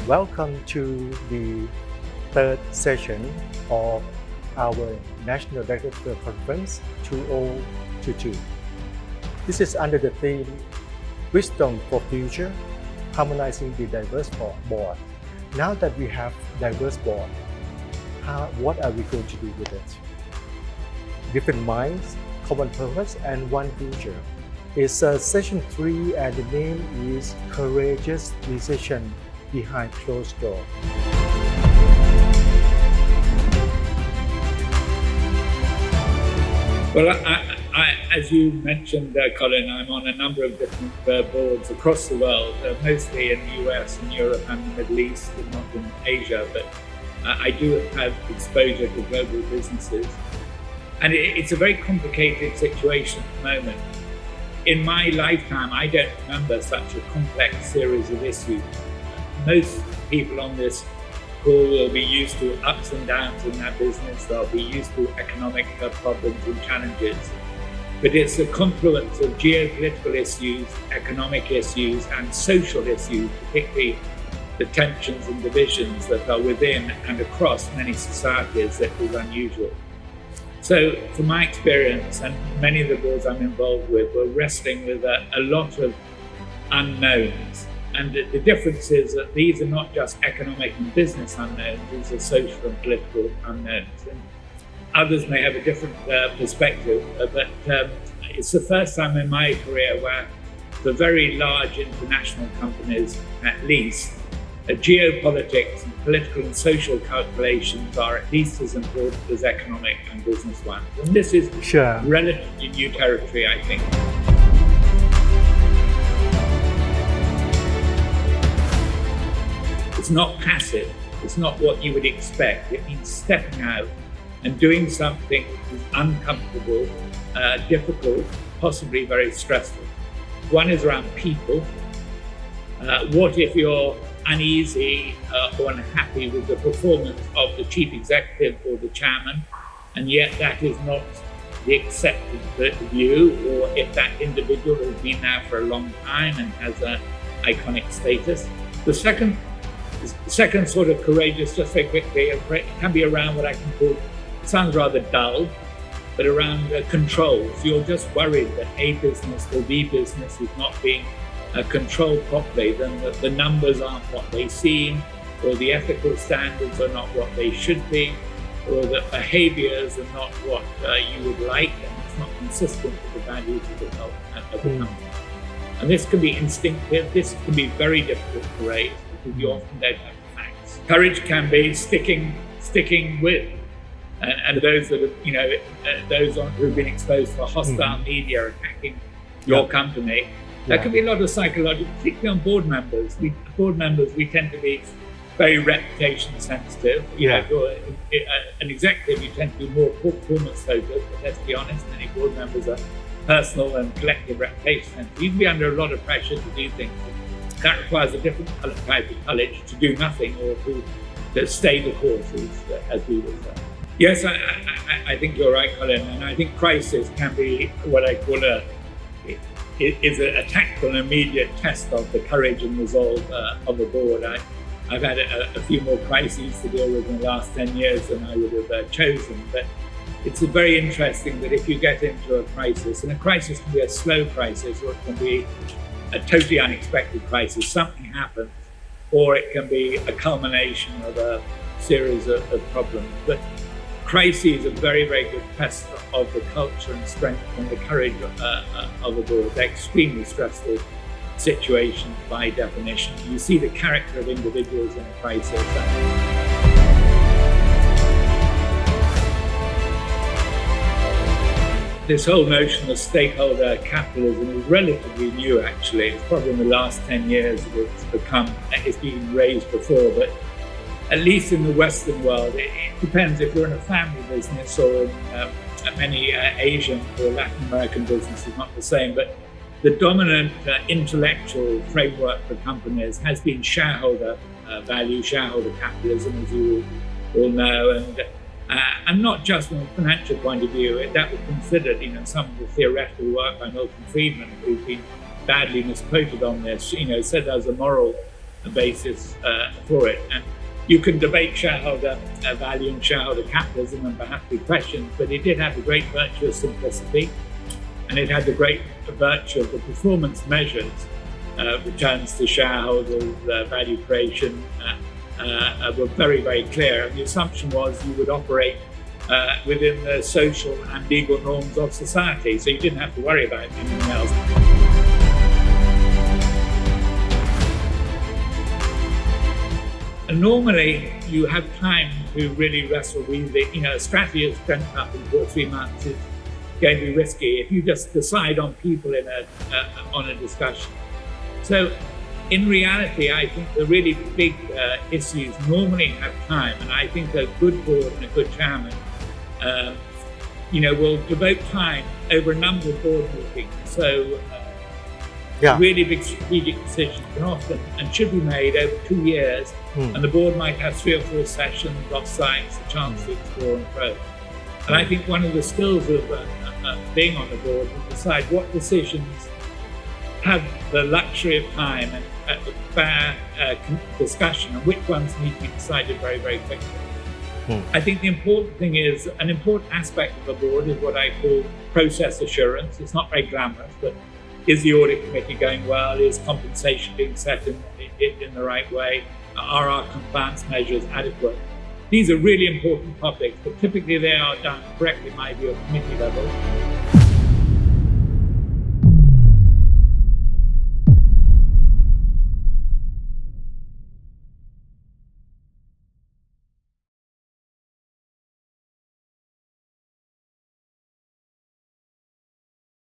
Welcome to the third session of our National Director Conference 2022. This is under the theme Wisdom for Future, Harmonizing the Diverse Board. Now that we have diverse board, what are we going to do with it? Different minds, common purpose, and one future. It's session 3 and the name is Courageous Decision Behind Closed Door. Well, as you mentioned, Colin, I'm on a number of different boards across the world, mostly in the US and Europe and the Middle East, and not in Asia, but I do have exposure to global businesses. And it's a very complicated situation at the moment. In my lifetime, I don't remember such a complex series of issues. Most people on this call will be used to ups and downs in their business. They'll be used to economic problems and challenges. But it's a confluence of geopolitical issues, economic issues, and social issues, particularly the tensions and divisions that are within and across many societies that is unusual. So from my experience, and many of the boards I'm involved with, we're wrestling with a lot of unknowns. And the difference is that these are not just economic and business unknowns, these are social and political unknowns. And others may have a different perspective, but it's the first time in my career where for very large international companies, at least, geopolitics and political and social calculations are at least as important as economic and business ones. And this is relatively new territory, I think. It's not passive. It's not what you would expect. It means stepping out and doing something which is uncomfortable, difficult, possibly very stressful. One is around people. What if you're uneasy or unhappy with the performance of the chief executive or the chairman, and yet that is not the accepted view, or if that individual has been there for a long time and has an iconic status? The second sort of courageous, just very quickly, it can be around what I can call, it sounds rather dull, but around controls. You're just worried that A business or B business is not being controlled properly, then the numbers aren't what they seem, or the ethical standards are not what they should be, or the behaviors are not what you would like, and it's not consistent with the values of the company. And this can be instinctive, this can be very difficult to raise, because you often don't have the facts. Courage can be sticking with, and those that have, those who've been exposed to hostile media attacking your company. There can be a lot of psychological, particularly on board members. We tend to be very reputation sensitive. If you're an executive, you tend to be more performance focused, but let's be honest, many board members are personal and collective reputation sensitive. You can be under a lot of pressure to do things. That requires a different type of courage to do nothing or to stay the course, as we would say. Yes, I think you're right, Colin, and I think crisis can be what I call a tactical and immediate test of the courage and resolve of a board. I've had a few more crises to deal with in the last 10 years than I would have chosen, but it's very interesting that if you get into a crisis, and a crisis can be a slow crisis, or it can be a totally unexpected crisis, something happens, or it can be a culmination of a series of problems. But crises are very, very good test of the culture and strength and the courage of a board. They're extremely stressful situations by definition. You see the character of individuals in a crisis. This whole notion of stakeholder capitalism is relatively new, actually. It's probably in the last 10 years that it's been raised before, but at least in the Western world, it depends if you're in a family business or in many Asian or Latin American businesses, not the same, but the dominant intellectual framework for companies has been shareholder value, shareholder capitalism, as you all know, and not just from a financial point of view. That was considered, some of the theoretical work by Milton Friedman, who's been badly misquoted on this, said there's a moral basis for it. And you can debate shareholder value and shareholder capitalism and perhaps be questioned, but it did have the great virtue of simplicity, and it had the great virtue of the performance measures, returns to shareholders, value creation, were very, very clear. And the assumption was you would operate within the social and legal norms of society, so you didn't have to worry about anything else. And normally, you have time to really wrestle with it. A strategy that's dreamt up in 2 or 3 months is going to be risky if you just decide on people on a discussion. So, in reality, I think the really big issues normally have time, and I think a good board and a good chairman, will devote time over a number of board meetings. So, really big strategic decisions can often and should be made over 2 years, and the board might have 3 or 4 sessions, off-sites, a chance to explore and probe. And I think one of the skills of being on the board is decide what decisions have the luxury of time and fair discussion, and which ones need to be decided very, very quickly. I think the important thing is, an important aspect of the board is what I call process assurance. It's not very glamorous, but is the audit committee going well? Is compensation being set in the right way? Are our compliance measures adequate? These are really important topics, but typically they are done correctly, in my view, at committee level.